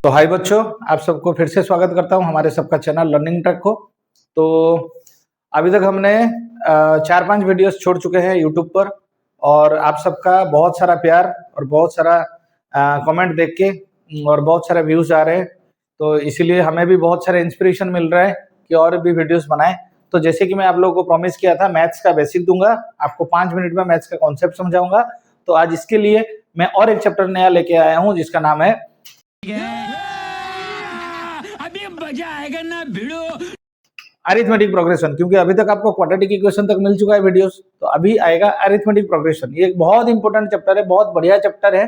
तो हाय बच्चों, आप सबको फिर से स्वागत करता हूं हमारे सबका चैनल लर्निंग ट्रैक को। तो अभी तक हमने 4-5 वीडियोस छोड़ चुके हैं यूट्यूब पर और आप सबका बहुत सारा प्यार और बहुत सारा कमेंट देख के और बहुत सारे व्यूज आ रहे हैं, तो इसीलिए हमें भी बहुत सारे इंस्पिरेशन मिल रहा है कि और भी वीडियोस बनाएं। तो जैसे कि मैं आप लोगों को प्रॉमिस किया था, मैथ्स का बेसिक दूंगा, आपको 5 मिनट में मैथ्स का कॉन्सेप्ट समझाऊंगा। तो आज इसके लिए मैं और एक चैप्टर नया लेके आया हूँ जिसका नाम है अभी मजा आएगा ना भिड़ो अरिथमेटिक प्रोग्रेशन। क्योंकि अभी तक आपको क्वाड्रेटिक इक्वेशन तक मिल चुका है वीडियोस, तो अभी आएगा अरिथमेटिक प्रोग्रेशन। ये एक बहुत इंपॉर्टेंट चैप्टर है, बहुत बढ़िया चैप्टर है,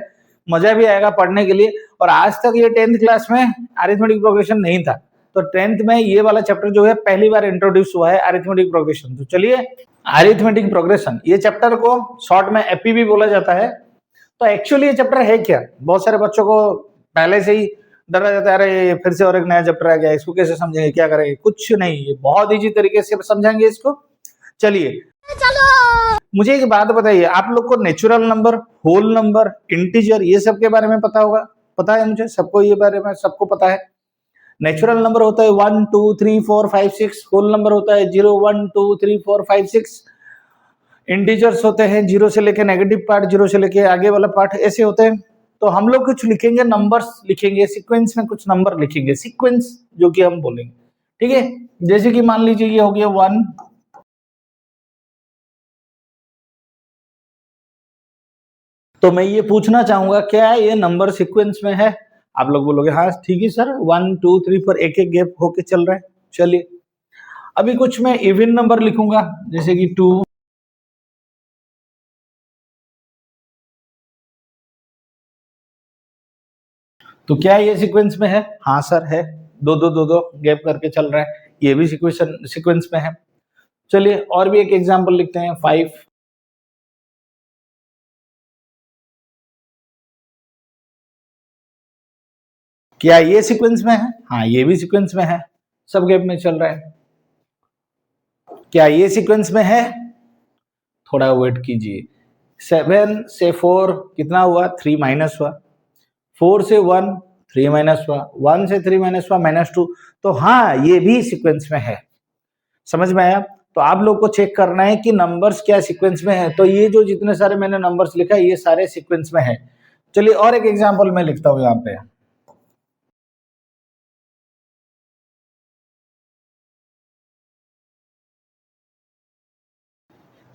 मजा भी आएगा पढ़ने के लिए। और आज तक ये 10th क्लास में अरिथमेटिक प्रोग्रेशन नहीं था, तो 10th में ये वाला चैप्टर जो है पहली बार इंट्रोड्यूस हुआ है, अरिथमेटिक प्रोग्रेशन। तो चलिए, अरिथमेटिक प्रोग्रेशन ये चैप्टर को शॉर्ट में एपी भी बोला जाता है। तो एक्चुअली ये चैप्टर है क्या? बहुत सारे बच्चों को पहले से ही डरा जाता है, अरे फिर से और एक नया चैप्टर आ गया, इसको कैसे समझेंगे, क्या करेंगे? कुछ नहीं, ये बहुत इजी तरीके से समझाएंगे इसको। चलिए चलो, मुझे एक बात बताइए, आप लोग को natural number, whole number, integer ये सब के बारे में पता होगा? पता है मुझे, सबको ये बारे में सबको पता है। नेचुरल नंबर होता है 1 2 3 4 5 6, होल नंबर होता है 0 1 2 3 4 5 6, इंटीजर्स होते हैं 0 से लेके नेगेटिव पार्ट, 0 से लेके आगे वाला पार्ट, ऐसे होते हैं। तो हम लोग कुछ लिखेंगे, नंबर्स लिखेंगे, सीक्वेंस में कुछ नंबर लिखेंगे, सीक्वेंस जो कि हम बोलेंगे, ठीक है। जैसे कि मान लीजिए ये हो गया 1, तो मैं ये पूछना चाहूंगा क्या ये नंबर सीक्वेंस में है? आप लोग बोलोगे हाँ ठीक है सर, 1 2 3 पर एक एक गैप होके चल रहा है। चलिए, अभी कुछ मैं इवन नंबर लिखूंगा, जैसे कि 2, तो क्या ये सीक्वेंस में है? हाँ सर है, दो दो दो दो गैप करके चल रहा है, ये भी सीक्वेंस में है। चलिए और भी एक एग्जांपल लिखते हैं, 5, क्या ये सीक्वेंस में है? हाँ ये भी सीक्वेंस में है, सब गैप में चल रहा है। क्या ये सीक्वेंस में है? थोड़ा वेट कीजिए, 7 से 4 कितना हुआ? 3 माइनस हुआ, 4 से 1 3 माइनस हुआ, 1 से 3 माइनस हुआ -2, तो हाँ ये भी सीक्वेंस में है। समझ में आया? तो आप लोग को चेक करना है कि नंबर्स क्या सीक्वेंस में है। तो ये जो जितने सारे मैंने नंबर्स लिखा है ये सारे सीक्वेंस में है। चलिए और एक एग्जांपल मैं लिखता हूं यहाँ पे,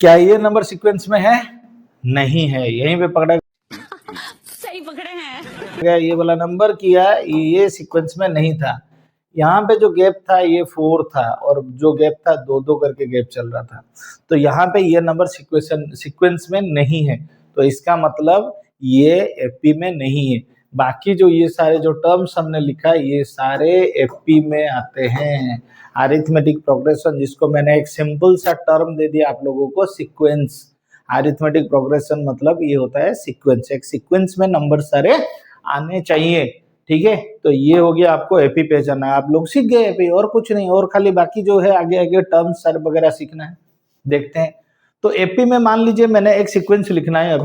क्या ये नंबर सीक्वेंस में है? नहीं है, यहीं पे पकड़ा सही पकड़े हैं ये वाला नंबर किया, ये सीक्वेंस में नहीं था। यहाँ पे जो गैप था ये 4 था और जो गैप था 2-2 करके गैप चल रहा था, तो यहाँ पे ये नंबर सीक्वेंस में नहीं है। तो इसका मतलब ये एपी में नहीं है। बाकी जो ये सारे जो टर्म्स हमने लिखा ये सारे एपी में आते हैं। अरिथमेटिक प्रोग्रेशन, जिसको मैंने एक सिंपल सा टर्म दे दिया आप लोगों को, सीक्वेंस। अरिथमेटिक प्रोग्रेशन मतलब ये होता है सीक्वेंस, एक सीक्वेंस में नंबर सारे आने चाहिए, ठीक है। तो ये हो गया, आपको एपी पहचानना है, आप लोग सीख गए एपी, और कुछ नहीं, और खाली बाकी जो है आगे आगे टर्म्स सर वगैरह सीखना है। देखते हैं, तो एपी में मान लीजिए मैंने एक सीक्वेंस लिखना है,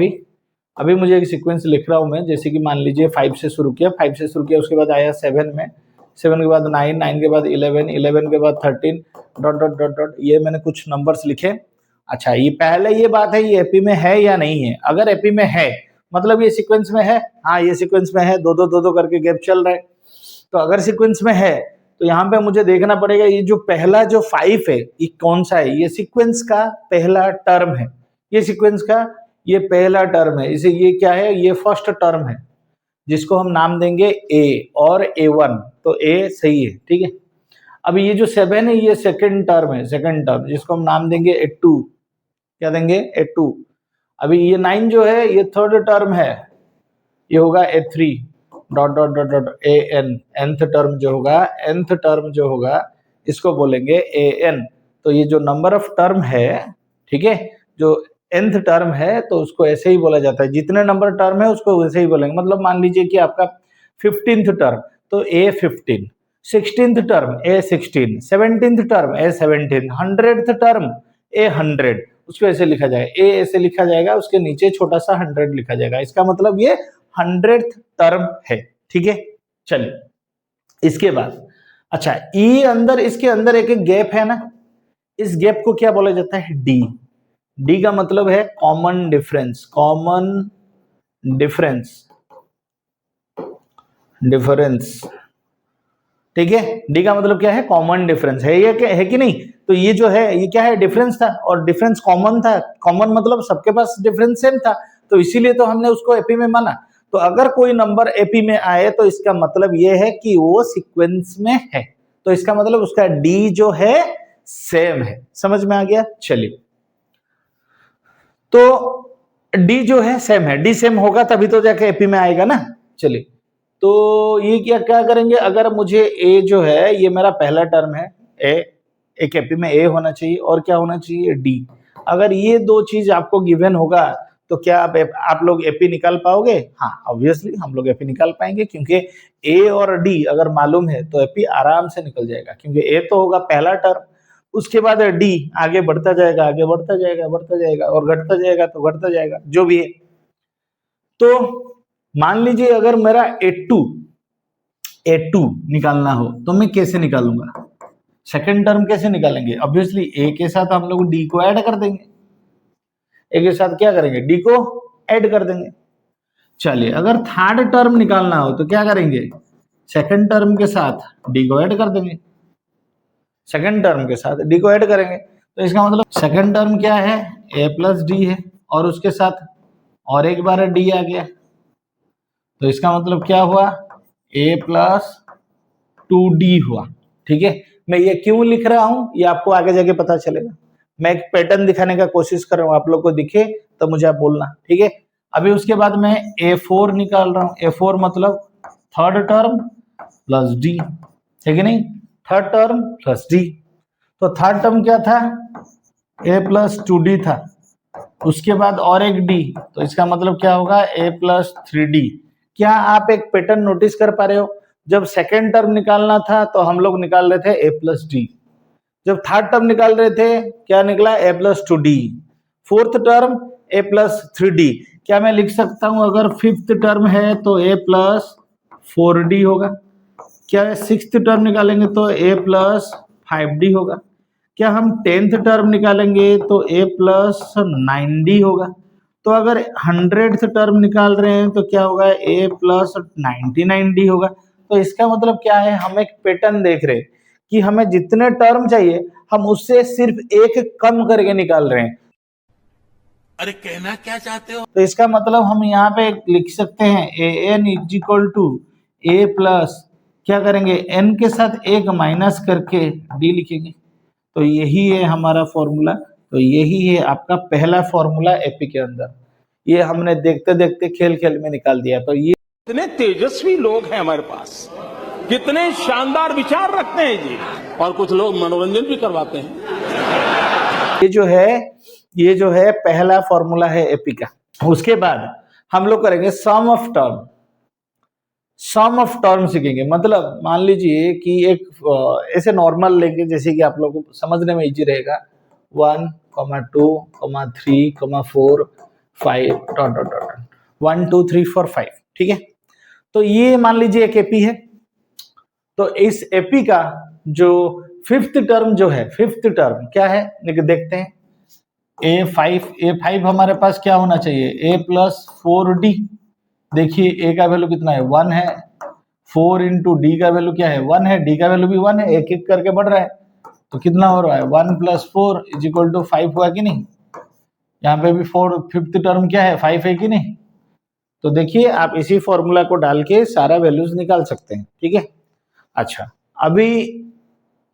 अभी मुझे एक सीक्वेंस लिख रहा हूं मैं, जैसे कि मान लीजिए 5 से शुरू किया, 5 से शुरू किया, उसके बाद आया 7 में, 7 के बाद 9, 9 के बाद 11, 11 के बाद 13 डॉट डॉट डॉट डॉट, ये मैंने कुछ नंबर्स लिखे। अच्छा, ये पहले ये बात है ये एपी में है या नहीं है। अगर एपी में है मतलब ये सीक्वेंस में है, हाँ ये सीक्वेंस में है, 2-2 करके गैप चल रहा है। तो अगर सीक्वेंस में है तो यहाँ पे मुझे देखना पड़ेगा ये जो पहला जो 5 है ये कौन सा है। ये सीक्वेंस का पहला टर्म है, ये सीक्वेंस का ये पहला टर्म है, इसे ये क्या है, ये फर्स्ट टर्म है, जिसको हम नाम देंगे ए और A1, तो ए सही है, ठीक है। अभी ये जो 7 है ये सेकंड टर्म है, सेकंड टर्म, जिसको हम नाम देंगे A2, क्या देंगे? A2। अभी ये 9 जो है ये थर्ड टर्म है, ये होगा A3 dot dot dot dot AN, nth term जो होगा, nth टर्म जो होगा इसको बोलेंगे AN। तो ये जो नंबर ऑफ टर्म है, ठीक है, जो nth टर्म है तो उसको ऐसे ही बोला जाता है, जितने नंबर टर्म है उसको वैसे ही बोलेंगे। मतलब मान लीजिए कि आपका 15th टर्म तो A15, 16th term A16, 17th term A17, 100th term A100, उसको ऐसे लिखा जाएगा, ए ऐसे लिखा जाएगा, उसके नीचे छोटा सा 100 लिखा जाएगा, इसका मतलब ये 100th टर्म है, ठीक है। चलिए इसके बाद अच्छा ई अंदर, इसके अंदर एक गैप है ना, इस गैप को क्या बोला जाता है? डी। डी का मतलब है common difference, common difference, difference, ठीक है। डी का मतलब क्या है? कॉमन डिफरेंस है, ये क्या है कि नहीं? तो ये जो है ये क्या है? डिफरेंस था, और डिफरेंस कॉमन था। कॉमन मतलब सबके पास डिफरेंस सेम था, तो इसीलिए तो हमने उसको एपी में माना। तो अगर कोई नंबर एपी में आए तो इसका मतलब ये है कि वो सीक्वेंस में है, तो इसका मतलब उसका डी जो है सेम है। समझ में आ गया? चलिए, तो डी जो है सेम है, डी सेम होगा तभी तो जाके एपी में आएगा ना। चलिए, तो ये क्या करेंगे? अगर मुझे ए जो है ये मेरा पहला टर्म है, ए, एक एपी में ए होना चाहिए और क्या होना चाहिए? डी। अगर ये दो चीज आपको गिवन होगा तो क्या आप लोग एपी निकाल पाओगे? हाँ, ऑब्वियसली हम लोग एपी निकाल पाएंगे, क्योंकि ए और डी अगर मालूम है तो एपी आराम से निकल जाएगा, क्योंकि ए तो होगा पहला टर्म, उसके बाद डी आगे बढ़ता जाएगा, आगे बढ़ता जाएगा, बढ़ता जाएगा, और घटता जाएगा तो घटता जाएगा, जो भी है। तो मान लीजिए अगर मेरा ए टू निकालना हो तो मैं कैसे निकालूंगा? सेकंड टर्म कैसे निकालेंगे? ऑब्वियसली ए के साथ हम लोग डी को ऐड कर देंगे, ए के साथ क्या करेंगे? डी को ऐड कर देंगे। चलिए, अगर थर्ड टर्म निकालना हो तो क्या करेंगे? सेकंड टर्म के साथ डी को ऐड कर देंगे, सेकंड टर्म के साथ डी को ऐड करेंगे। तो इसका मतलब सेकंड टर्म क्या है? ए प्लस डी है, और उसके साथ और एक बार डी आ गया, तो इसका मतलब क्या हुआ? ए प्लस 2d हुआ। ठीक है, मैं ये क्यों लिख रहा हूं ये आपको आगे जाके पता चलेगा। मैं एक पैटर्न दिखाने का कोशिश कर रहा हूं, आप लोग को दिखे तो मुझे आप बोलना, ठीक है। अभी उसके बाद मैं A4 निकाल रहा हूं। A4 मतलब थर्ड टर्म प्लस डी, है कि नहीं? Third term plus D. तो थर्ड टर्म क्या था? a प्लस 2d था, उसके बाद और एक d, तो इसका मतलब क्या होगा? a plus 3d। क्या आप एक पैटर्न नोटिस कर पा रहे हो? जब सेकेंड टर्म निकालना था तो हम लोग निकाल रहे थे a प्लस डी, जब थर्ड टर्म निकाल रहे थे क्या निकला? a plus 2d। Fourth term a plus 3d। क्या मैं लिख सकता हूं अगर फिफ्थ टर्म है तो a प्लस 4d होगा? क्या सिक्स्थ टर्म निकालेंगे तो a प्लस 5d होगा? क्या हम 10th टर्म निकालेंगे तो a प्लस 9d होगा? तो अगर 100th टर्म निकाल रहे हैं तो क्या होगा? a प्लस 99d होगा। तो इसका मतलब क्या है? हम एक पैटर्न देख रहे हैं कि हमें जितने टर्म चाहिए हम उससे सिर्फ एक कम करके निकाल रहे हैं। अरे कहना क्या चाहते हो? तो इसका मतलब हम यहाँ पे लिख सकते हैं an is equal to a plus क्या करेंगे? n के साथ एक माइनस करके d लिखेंगे। तो यही है हमारा फॉर्मूला। तो यही है आपका पहला फॉर्मूला एपी के अंदर। ये हमने देखते देखते खेल खेल में निकाल दिया। तो ये कितने तेजस्वी लोग हैं हमारे पास, कितने शानदार विचार रखते हैं जी, और कुछ लोग मनोरंजन भी करवाते हैं। ये जो है पहला फॉर्मूला है एपी का। उसके बाद हम लोग करेंगे sum of term. Sum of term सीखेंगे, मतलब मान लीजिए कि एक ऐसे नॉर्मल लेंगे जैसे कि आप लोगों को समझने में इजी रहेगा। 1, 2, 3, 4, 5 डॉट डॉट डॉट 1 2 3 4 5, ठीक है। तो ये मान लीजिए एक एपी है। तो इस एपी का जो फिफ्थ टर्म जो है, फिफ्थ टर्म क्या है देखते हैं। A5 हमारे पास क्या होना चाहिए? a plus 4d। देखिए a का वैल्यू कितना है? 1 है। 4 इंटू डी का वैल्यू क्या है? 1 है। डी का वैल्यू भी 1 है, एक एक करके बढ़ रहा है। तो कितना हो रहा है? 1 प्लस 4 इज इक्वल टू 5 हुआ कि नहीं? यहाँ पे भी 4 फिफ्थ टर्म क्या है? 5 है कि नहीं? तो देखिए आप इसी फॉर्मूला को डाल के सारा वैल्यूज निकाल सकते हैं, ठीक है। अच्छा, अभी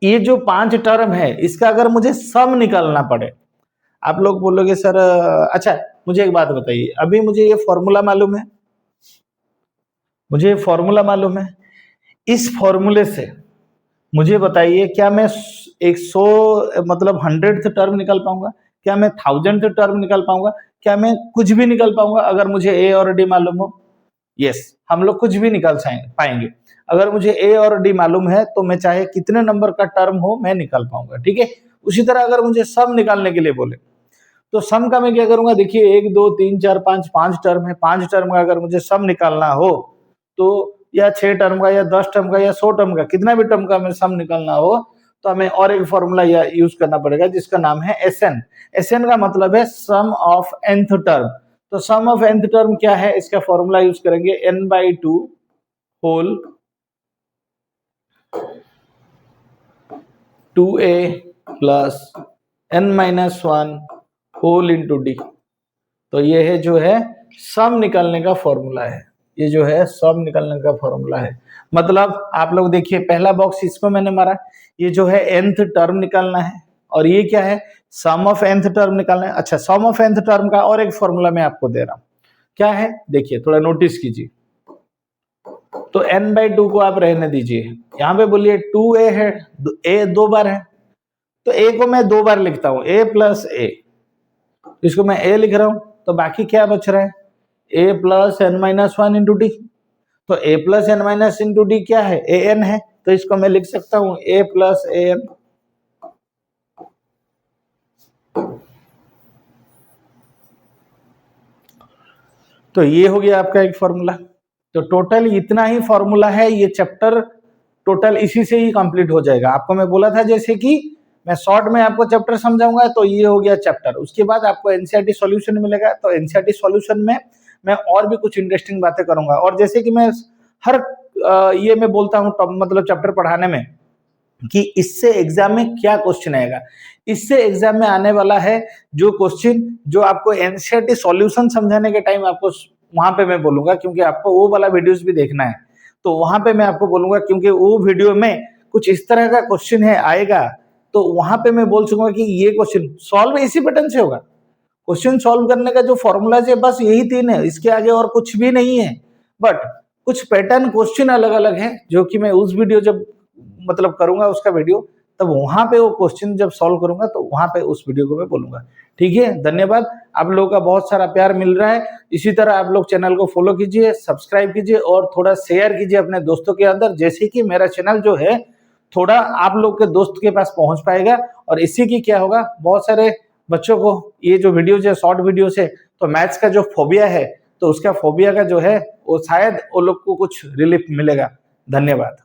ये जो 5 टर्म है इसका अगर मुझे सम निकालना पड़े, आप लोग बोलोगे सर अच्छा मुझे एक बात बताइए, अभी मुझे ये फॉर्मूला मालूम है, मुझे फॉर्मूला मालूम है। इस फॉर्मूले से मुझे बताइए क्या मैं 100 मतलब 100th टर्म निकाल पाऊंगा? क्या मैं 1000th टर्म निकाल पाऊंगा? क्या मैं कुछ भी निकाल पाऊंगा अगर मुझे ए और डी मालूम हो? यस, हम लोग कुछ भी निकाल पाएंगे। अगर मुझे ए और डी मालूम है तो मैं चाहे कितने नंबर का टर्म हो मैं निकाल पाऊंगा, ठीक है। उसी तरह अगर मुझे सम निकालने के लिए बोले तो सम का मैं क्या करूंगा? देखिए 1 2 3 4 5 टर्म है। 5 टर्म का अगर मुझे सम निकालना हो तो या 6 टर्म का या 10 टर्म का या 100 टर्म का, कितना भी टर्म का हमें सम निकालना हो तो हमें और एक फॉर्मूला यूज करना पड़ेगा जिसका नाम है SN। SN का मतलब है सम ऑफ nth टर्म। तो सम ऑफ nth टर्म क्या है, इसका फॉर्मूला यूज करेंगे n/2 whole 2a plus n-1 whole into d. तो ये है जो है सम निकालने का फॉर्मूला है, ये जो है सम निकालने का फॉर्मूला है। मतलब आप लोग देखिए पहला बॉक्स इसको मैंने मारा, ये जो है nth टर्म निकालना है और ये क्या है सम ऑफ nth टर्म निकालना है। अच्छा, सम ऑफ nth टर्म का और एक फॉर्मूला मैं आपको दे रहा हूं, क्या है देखिए थोड़ा नोटिस कीजिए। तो n/2 को आप रहने दीजिए, यहां पे बोलिए 2a है, a 2 बार है तो a को मैं 2 बार लिखता हूं, a प्लस a, इसको मैं a लिख रहा हूं। तो बाकी क्या बच रहा है a plus n-1 into d. तो a plus n- into D क्या है, an है, तो इसको मैं लिख सकता हूं a प्लस an। तो ये हो गया आपका एक फॉर्मूला। तो टोटल इतना ही फॉर्मूला है, ये चैप्टर टोटल इसी से ही कंप्लीट हो जाएगा। आपको मैं बोला था जैसे कि मैं शॉर्ट में आपको चैप्टर समझाऊंगा, तो ये हो गया चैप्टर। उसके बाद आपको एनसीईआरटी सॉल्यूशन मिलेगा, तो एनसीईआरटी सॉल्यूशन में मैं और भी कुछ इंटरेस्टिंग बातें करूंगा। और जैसे कि मैं हर ये मैं बोलता हूँ मतलब चैप्टर पढ़ाने में कि इससे एग्जाम में क्या क्वेश्चन आएगा, इससे एग्जाम में आने वाला है जो क्वेश्चन जो आपको एनसीईआरटी सॉल्यूशन समझाने के टाइम आपको वहां पे मैं बोलूंगा, क्योंकि आपको वो वाला वीडियोस भी देखना है। तो वहां पे मैं आपको बोलूंगा, क्योंकि वो वीडियो में कुछ इस तरह का क्वेश्चन है आएगा, तो वहां पे मैं बोल सकूंगा कि ये क्वेश्चन सॉल्व इसी पैटर्न से होगा। क्वेश्चन सॉल्व करने का जो फॉर्मूलाज है बस यही 3 है, इसके आगे और कुछ भी नहीं है। बट कुछ पैटर्न क्वेश्चन अलग अलग है जो कि मैं उस वीडियो जब मतलब करूंगा उसका वीडियो, तब वहां पे वो क्वेश्चन जब सॉल्व करूंगा तो वहां पे उस वीडियो को मैं बोलूंगा। ठीक है, धन्यवाद। आप लोगों का बहुत सारा प्यार मिल रहा है, इसी तरह आप लोग चैनल को फॉलो कीजिए, सब्सक्राइब कीजिए और थोड़ा शेयर कीजिए अपने दोस्तों के अंदर, जैसे कि मेरा चैनल जो है थोड़ा आप लोग के दोस्त के पास पहुंच पाएगा। और इससे की क्या होगा, बहुत सारे बच्चों को ये जो वीडियोज है शॉर्ट वीडियोज है, तो मैथ्स का जो फोबिया है, तो उसका फोबिया का जो है वो शायद वो लोग को कुछ रिलीफ मिलेगा। धन्यवाद।